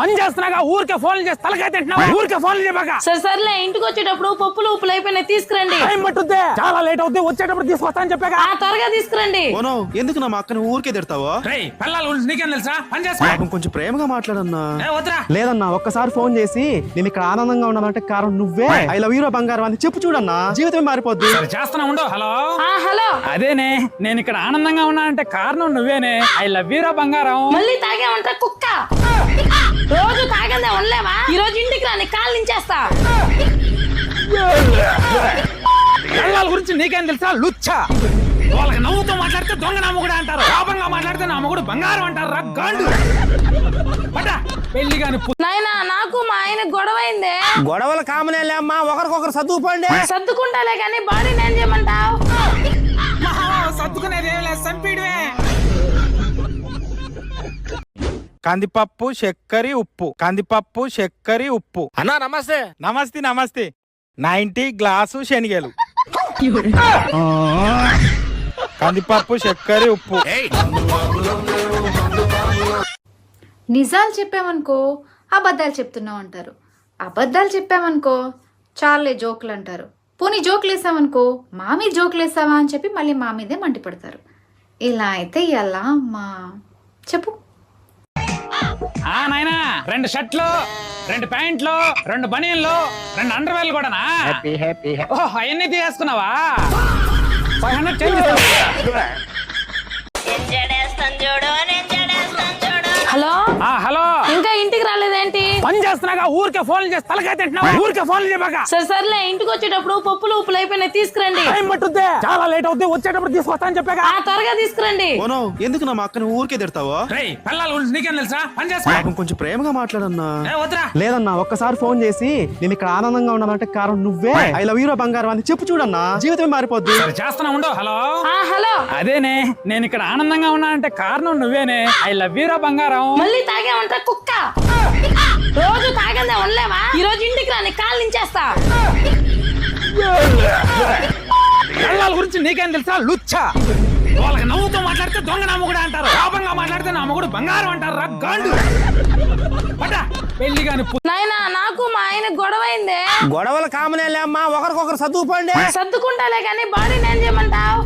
పని చేస్తున్నాగా ఊరికే ఫోన్ చేసి తలకాయ తింటున్నావా? ఊరికే ఫోన్ చేయబాక. సరే సర్లే, ఇంటికి వచ్చేటప్పుడు పప్పులు ఉప్పులు అయిపోయినాయి, తీసుకురండి. టైం పట్టుద్ది, చాలా లేట్ అవుద్ది. వచ్చేటప్పుడు తీసుకొస్తా అని చెప్పాక. త్వరగా తీసుకురండి. ఎందుకు నా అక్కని ఊరికే తిడతావా? పిల్లల గురించి నీకేం తెలుసా? పని చేస్తా. కొంచెం ప్రేమగా మాట్లాడన్నా. వద్దురా. లేదన్నా, ఒక్కసారి ఫోన్ చేసి నేను ఇక్కడ ఆనందంగా ఉన్నానంటే కారణం నువ్వే. ఐ లవ్ యూ బంగారం అని చెప్పు చూడన్నా, జీవితం మారిపోద్ది. చేస్తున్నా ఉండు. Hello hello. అదేనే, నేను ఇక్కడ ఆనందంగా ఉన్నానంటే కారణం నువ్వేనే. ఐ లవ్ యూ రా బంగారం. మళ్ళీ తాగామంటే కుక్క. రోజు తాగందే ఉండలేవా? ఈ రోజు ఇంటికి రాని కాళ్ళు నించేస్తా. పిల్లల గురించి నీకేం తెలుసా? లుచ్చా. వాళ్ళకి నవ్వుతూ మాట్లాడితే దొంగ నా మొగుడు అంటారు, కోపంగా మాట్లాడితే నా మొగుడు బంగారం అంటారు. రా గాండు. పెళ్లి కాని నాయనా, నాకు మా ఆయన గొడవైందే. గొడవలు కామనేలే అమ్మా, ఒకరికొకరు సర్దుకుపోండి. సర్దుకుంటాలే కానీ బాడీ నేను చేయమంటావు. సర్దుకునేది ఏం లేదు, సంపీడమే. కందిపప్పు చక్కెర ఉప్పు, కందిపప్పు చక్కెర ఉప్పు. అన్నా నమస్తే. నమస్తే నమస్తే. 90 గ్లాసు శనగలు. కందిపప్పు చక్కెర ఉప్పు. నిజాలు చెప్పామనుకో అబద్ధాలు చెప్తున్నావు అంటారు, అబద్ధాలు చెప్పామనుకో చాలే జోకులు అంటారు. పోనీ జోకులు వేసామనుకో మా మీద జోకులు వేసావా అని చెప్పి మళ్ళీ మా మీదే మండిపడతారు. ఇలా అయితే ఎలా అమ్మా చెప్పు. నాయనా, 2 షర్ట్లు, 2 ప్యాంట్లు, 2 బనీన్లు, 2 అండర్వేర్లు కూడానా? ఓహ్, అవన్నీ తీసుకున్నావా? 500 చెల్లిస్తావా? హలో. హలో. ఇంకా ఇంటికి రాలేదేంటి? పని చేస్తున్నాగా ఊరికే ఫోన్ చేసి తలకాయ తింటున్నావా? ఊరికే ఫోన్ చేయబాక. సరే సర్లే, ఇంటికి వచ్చేటప్పుడు పప్పులు ఉప్పులు అయిపోయినాయి, తీసుకురండి. టైం పట్టుద్ది, చాలా లేట్ అవుద్ది. వచ్చేటప్పుడు తీసుకొస్తా అని చెప్పాక. త్వరగా తీసుకురండి. ఎందుకు నా అక్కని ఊరికే తిడతావా? పిల్లల గురించి నీకేం తెలుసా? పని చేస్తా. కొంచెం ప్రేమగా మాట్లాడన్నా. వద్దురా. లేదన్నా, ఒక్కసారి ఫోన్ చేసి నేను ఇక్కడ ఆనందంగా ఉన్నానంటే కారణం నువ్వే. ఐ లవ్ యూ బంగారం అని చెప్పు చూడన్నా, జీవితం మారిపోద్ది. చేస్తున్నా ఉండు. Hello hello. అదేనే, నేను ఇక్కడ ఆనందంగా ఉన్నానంటే కారణం నువ్వేనే. ఐ లవ్ యూ రా బంగారం. మళ్ళీ తాగామంటే కుక్క. రోజు తాగందే ఉండలేవా? ఈ రోజు ఇంటికి రాని కాళ్ళు నించేస్తా. పిల్లల గురించి నీకేం తెలుసా? లుచ్చా. వాళ్ళకి నవ్వుతూ మాట్లాడితే దొంగ నా మొగుడు అంటారు, కోపంగా మాట్లాడితే నా మొగుడు బంగారం అంటారు. రా గాండు. పెళ్లి కాని నాయనా, నాకు మా ఆయన గొడవైందే. గొడవలు కామనేలే అమ్మా, ఒకరికొకరు సర్దుకుపోండి. సర్దుకుంటాలే కానీ బాడీ నేను చేయమంటావు.